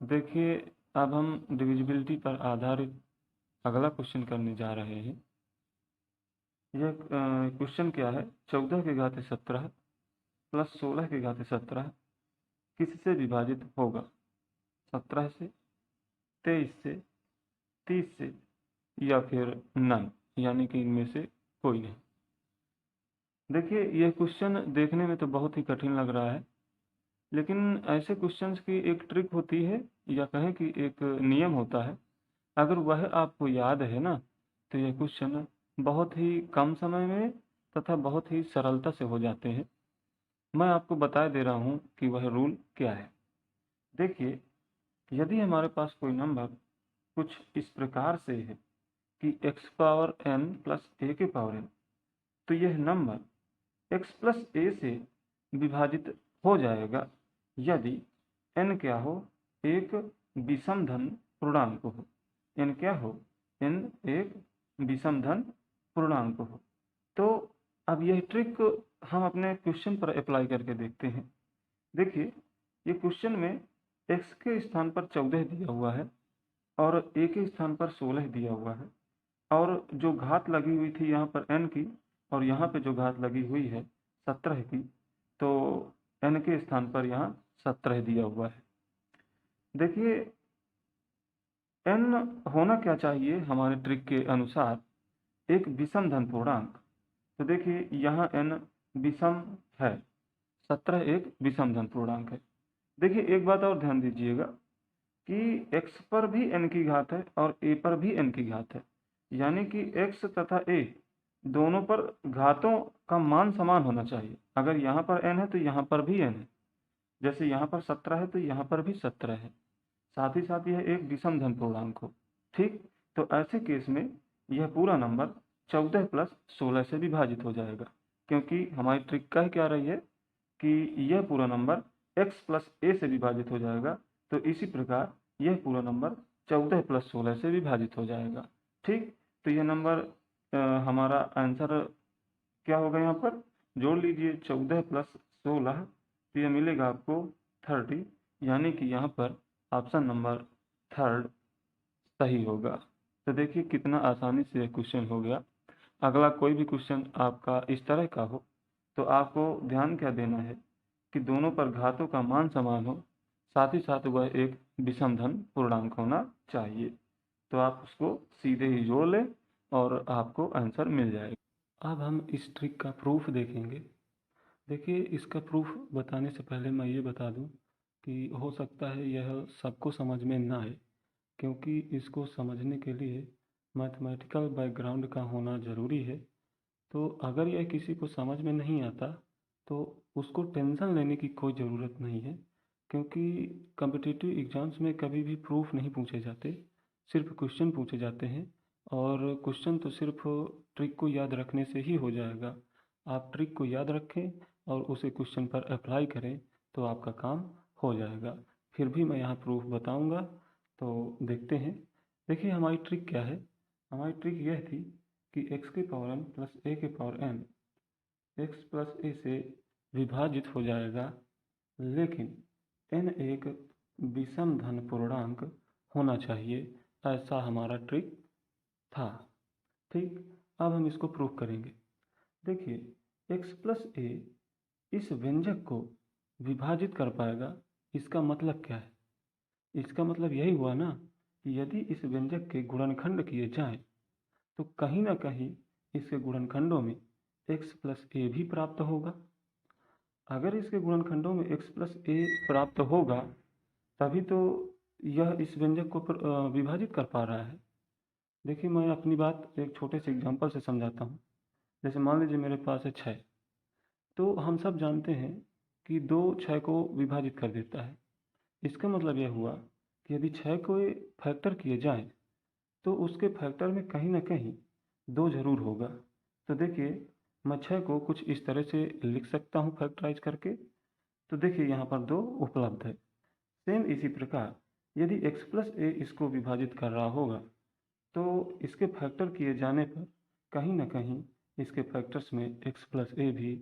देखिए, अब हम डिविजिबिलिटी पर आधारित अगला क्वेश्चन करने जा रहे हैं। यह क्वेश्चन क्या है, 14 की घात 17 प्लस 16 की घात 17 किससे विभाजित होगा? 17 से, 23 से, 30 से या फिर नन, यानी कि इनमें से कोई नहीं। देखिए, यह क्वेश्चन देखने में तो बहुत ही कठिन लग रहा है, लेकिन ऐसे क्वेश्चंस की एक ट्रिक होती है, या कहें कि एक नियम होता है। अगर वह आपको याद है ना, तो यह क्वेश्चन बहुत ही कम समय में तथा बहुत ही सरलता से हो जाते हैं। मैं आपको बता दे रहा हूँ कि वह रूल क्या है। देखिए, यदि हमारे पास कोई नंबर कुछ इस प्रकार से है कि x power n plus a के पावर n, तो यह नंबर x प्लस a से विभाजित हो जाएगा यदि n क्या हो, एक विषम धन पूर्णांक हो। n क्या हो, n एक विषम धन पूर्णांक हो। तो अब यह ट्रिक हम अपने क्वेश्चन पर अप्लाई करके देखते हैं। देखिए, ये क्वेश्चन में x के स्थान पर 14 दिया हुआ है और a के स्थान पर 16 दिया हुआ है, और जो घात लगी हुई थी यहाँ पर n की, और यहाँ पे जो घात लगी हुई है 17 की, तो n के स्थान पर यहाँ 17 दिया हुआ है। देखिए, n होना क्या चाहिए हमारे ट्रिक के अनुसार, एक विषम धन पूर्णांक। तो देखिए, यहाँ n विषम है, 17 एक विषम धन पूर्णांक है। देखिए, एक बात और ध्यान दीजिएगा कि x पर भी n की घात है और a पर भी n की घात है, यानी कि x तथा a दोनों पर घातों का मान समान होना चाहिए। अगर यहाँ पर n है तो यहाँ पर भी n है, जैसे यहाँ पर 17 है तो यहाँ पर भी 17 है। साथ ही साथ यह एक विषम धन पूर्णांक हो। ठीक, तो ऐसे केस में यह पूरा नंबर 14 प्लस 16 से विभाजित हो जाएगा, क्योंकि हमारी ट्रिक का क्या रही है कि यह पूरा नंबर x प्लस a से विभाजित हो जाएगा। तो इसी प्रकार यह पूरा नंबर 14 प्लस 16 से विभाजित हो जाएगा। ठीक, तो यह नंबर हमारा आंसर क्या होगा, यहाँ पर जोड़ लीजिए 14 प्लस 16, तो यह मिलेगा आपको 30, यानी कि यहाँ पर ऑप्शन नंबर 3 सही होगा। तो देखिए, कितना आसानी से यह क्वेश्चन हो गया। अगला कोई भी क्वेश्चन आपका इस तरह का हो, तो आपको ध्यान क्या देना है कि दोनों पर घातों का मान समान हो, साथ ही साथ वह एक विषम धन पूर्णांक होना चाहिए। तो आप उसको सीधे ही जोड़ लें और आपको आंसर मिल जाएगा। अब हम इस ट्रिक का प्रूफ देखेंगे। देखिए, इसका प्रूफ बताने से पहले मैं ये बता दूं कि हो सकता है यह सबको समझ में ना आए, क्योंकि इसको समझने के लिए मैथमेटिकल बैकग्राउंड का होना ज़रूरी है। तो अगर यह किसी को समझ में नहीं आता, तो उसको टेंशन लेने की कोई ज़रूरत नहीं है, क्योंकि कम्पिटिटिव एग्ज़ाम्स में कभी भी प्रूफ नहीं पूछे जाते, सिर्फ क्वेश्चन पूछे जाते हैं। और क्वेश्चन तो सिर्फ ट्रिक को याद रखने से ही हो जाएगा। आप ट्रिक को याद रखें और उसे क्वेश्चन पर अप्लाई करें, तो आपका काम हो जाएगा। फिर भी मैं यहाँ प्रूफ बताऊँगा, तो देखते हैं। देखिए, हमारी ट्रिक क्या है। हमारी ट्रिक यह थी कि x के पावर n प्लस a के power n x plus a से विभाजित हो जाएगा, लेकिन n एक विषम धन पूर्णांक होना चाहिए, ऐसा हमारा ट्रिक था। ठीक, अब हम इसको प्रूव करेंगे। देखिए, x प्लस a इस व्यंजक को विभाजित कर पाएगा, इसका मतलब क्या है? इसका मतलब यही हुआ ना कि यदि इस व्यंजक के गुणनखंड किए जाएं, तो कहीं ना कहीं इसके गुणनखंडों में x प्लस ए भी प्राप्त होगा। अगर इसके गुणनखंडों में x प्लस ए प्राप्त होगा, तभी तो यह इस व्यंजक को विभाजित कर पा रहा है। देखिए, मैं अपनी बात एक छोटे से एग्जांपल से समझाता हूँ। जैसे मान लीजिए मेरे पास है 6, तो हम सब जानते हैं कि 2 6 को विभाजित कर देता है। इसका मतलब यह हुआ कि यदि 6 को फैक्टर किए जाएं, तो उसके फैक्टर में कहीं ना कहीं 2 जरूर होगा। तो देखिए, मैं 6 को कुछ इस तरह से लिख सकता हूँ फैक्टराइज करके। तो देखिए, यहाँ पर 2 उपलब्ध है। सेम इसी प्रकार यदि x प्लस ए इसको विभाजित कर रहा होगा, तो इसके फैक्टर किए जाने पर कहीं ना कहीं इसके फैक्टर्स में x प्लस ए भी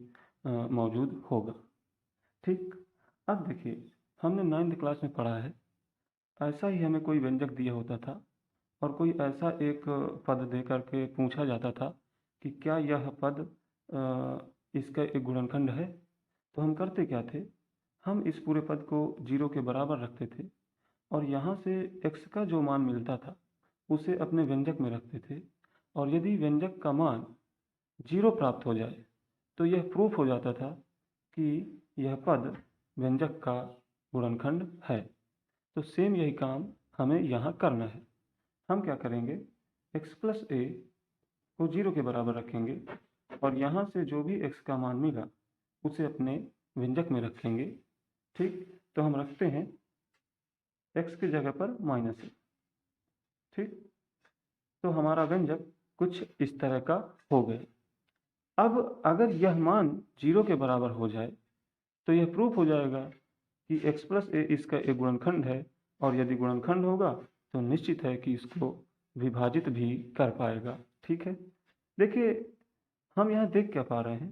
मौजूद होगा। ठीक, अब देखिए, हमने 9th क्लास में पढ़ा है ऐसा ही हमें कोई व्यंजक दिया होता था और कोई ऐसा एक पद दे करके पूछा जाता था कि क्या यह पद इसका एक गुणनखंड है। तो हम करते क्या थे, हम इस पूरे पद को 0 के बराबर रखते थे और यहाँ से x का जो मान मिलता था उसे अपने व्यंजक में रखते थे, और यदि व्यंजक का मान 0 प्राप्त हो जाए तो यह प्रूफ हो जाता था कि यह पद व्यंजक का गुणनखंड है। तो सेम यही काम हमें यहाँ करना है। हम क्या करेंगे, x प्लस ए को 0 के बराबर रखेंगे और यहाँ से जो भी x का मान मिला उसे अपने व्यंजक में रखेंगे। ठीक, तो हम रखते हैं x की जगह पर -a। ठीक, तो हमारा व्यंजक कुछ इस तरह का हो गया। अब अगर यह मान 0 के बराबर हो जाए तो यह प्रूफ हो जाएगा कि x प्लस ए इसका एक गुणनखंड है, और यदि गुणनखंड होगा तो निश्चित है कि इसको विभाजित भी कर पाएगा। ठीक है, देखिए हम यहाँ देख क्या पा रहे हैं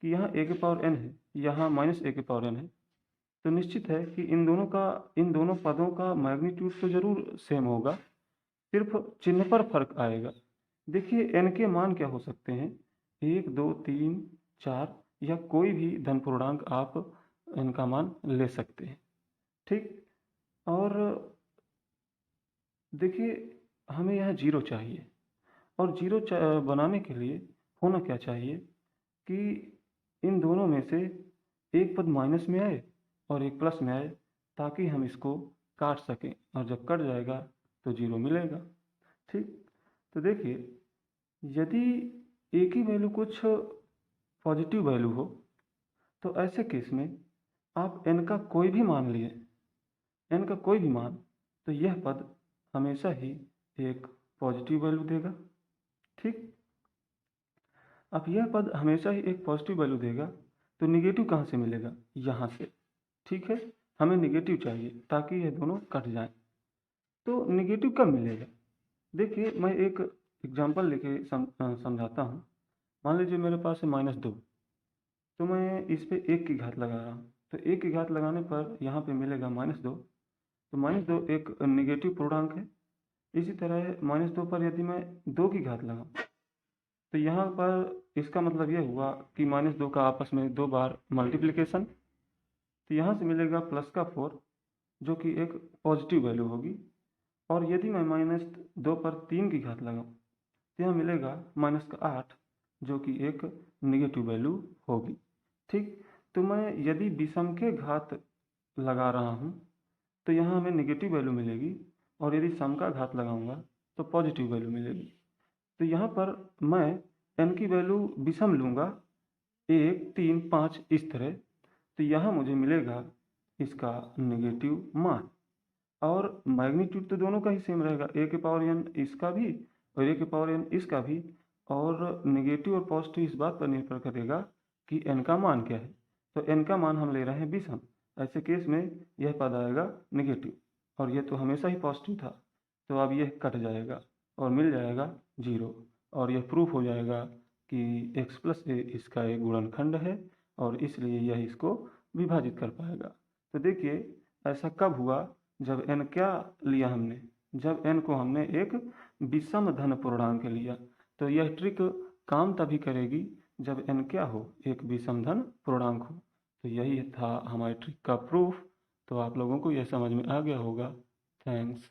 कि यहाँ a के पावर n है, यहाँ -a के पावर n है, तो निश्चित है कि इन दोनों पदों का मैग्नीट्यूड तो जरूर सेम होगा, सिर्फ चिन्ह पर फर्क आएगा। देखिए n के मान क्या हो सकते हैं, 1, 2, 3, 4 या कोई भी धन पूर्णांक आप इनका मान ले सकते हैं। ठीक, और देखिए हमें यहाँ 0 चाहिए, और 0 बनाने के लिए होना क्या चाहिए कि इन दोनों में से एक पद माइनस में आए और एक प्लस में आए, ताकि हम इसको काट सकें, और जब कट जाएगा तो 0 मिलेगा। ठीक, तो देखिए यदि a की वैल्यू कुछ पॉजिटिव वैल्यू हो तो ऐसे केस में आप n का कोई भी मान लिए, n का कोई भी मान, तो यह पद हमेशा ही एक पॉजिटिव वैल्यू देगा। ठीक, अब यह पद हमेशा ही एक पॉजिटिव वैल्यू देगा, तो निगेटिव कहाँ से मिलेगा, यहाँ से। ठीक है, हमें निगेटिव चाहिए ताकि यह दोनों कट जाएं। तो निगेटिव कब मिलेगा, देखिए मैं एक एग्जांपल लेके समझाता हूँ। मान लीजिए मेरे पास है -2, तो मैं इस पे 1 की घात लगा रहा हूँ, तो 1 की घात लगाने पर यहाँ पे मिलेगा -2, तो -2 एक निगेटिव पूर्णांक है। इसी तरह -2 पर यदि मैं 2 की घात लगाऊँ तो यहाँ पर इसका मतलब यह हुआ कि -2 का आपस में 2 बार मल्टीप्लिकेशन, तो यहाँ से मिलेगा +4, जो कि एक पॉजिटिव वैल्यू होगी। और यदि मैं -2 पर 3 की घात लगाऊँ तो यहाँ मिलेगा -8, जो कि एक निगेटिव वैल्यू होगी। ठीक, तो मैं यदि विषम के घात लगा रहा हूँ तो यहाँ हमें निगेटिव वैल्यू मिलेगी, और यदि सम का घात लगाऊंगा तो पॉजिटिव वैल्यू मिलेगी। तो यहाँ पर मैं n की वैल्यू विषम लूँगा, 1, 3, 5 इस तरह, तो यहाँ मुझे मिलेगा इसका निगेटिव मान। और मैग्नीट्यूड तो दोनों का ही सेम रहेगा, a के पावर n इसका भी और a के पावर n इसका भी, और निगेटिव और पॉजिटिव इस बात पर निर्भर करेगा कि n का मान क्या है। तो n का मान हम ले रहे हैं विषम, ऐसे केस में यह पद आएगा निगेटिव, और यह तो हमेशा ही पॉजिटिव था, तो अब यह कट जाएगा और मिल जाएगा 0, और यह प्रूफ हो जाएगा कि x प्लस ए इसका एक गुणनखंड है, और इसलिए यह इसको विभाजित कर पाएगा। तो देखिए ऐसा कब हुआ, जब n क्या लिया हमने, जब n को हमने एक विषम धन पूर्णांक लिया। तो यह ट्रिक काम तभी करेगी जब n क्या हो, एक विषम धन पूर्णांक हो। तो यही था हमारी ट्रिक का प्रूफ। तो आप लोगों को यह समझ में आ गया होगा। थैंक्स।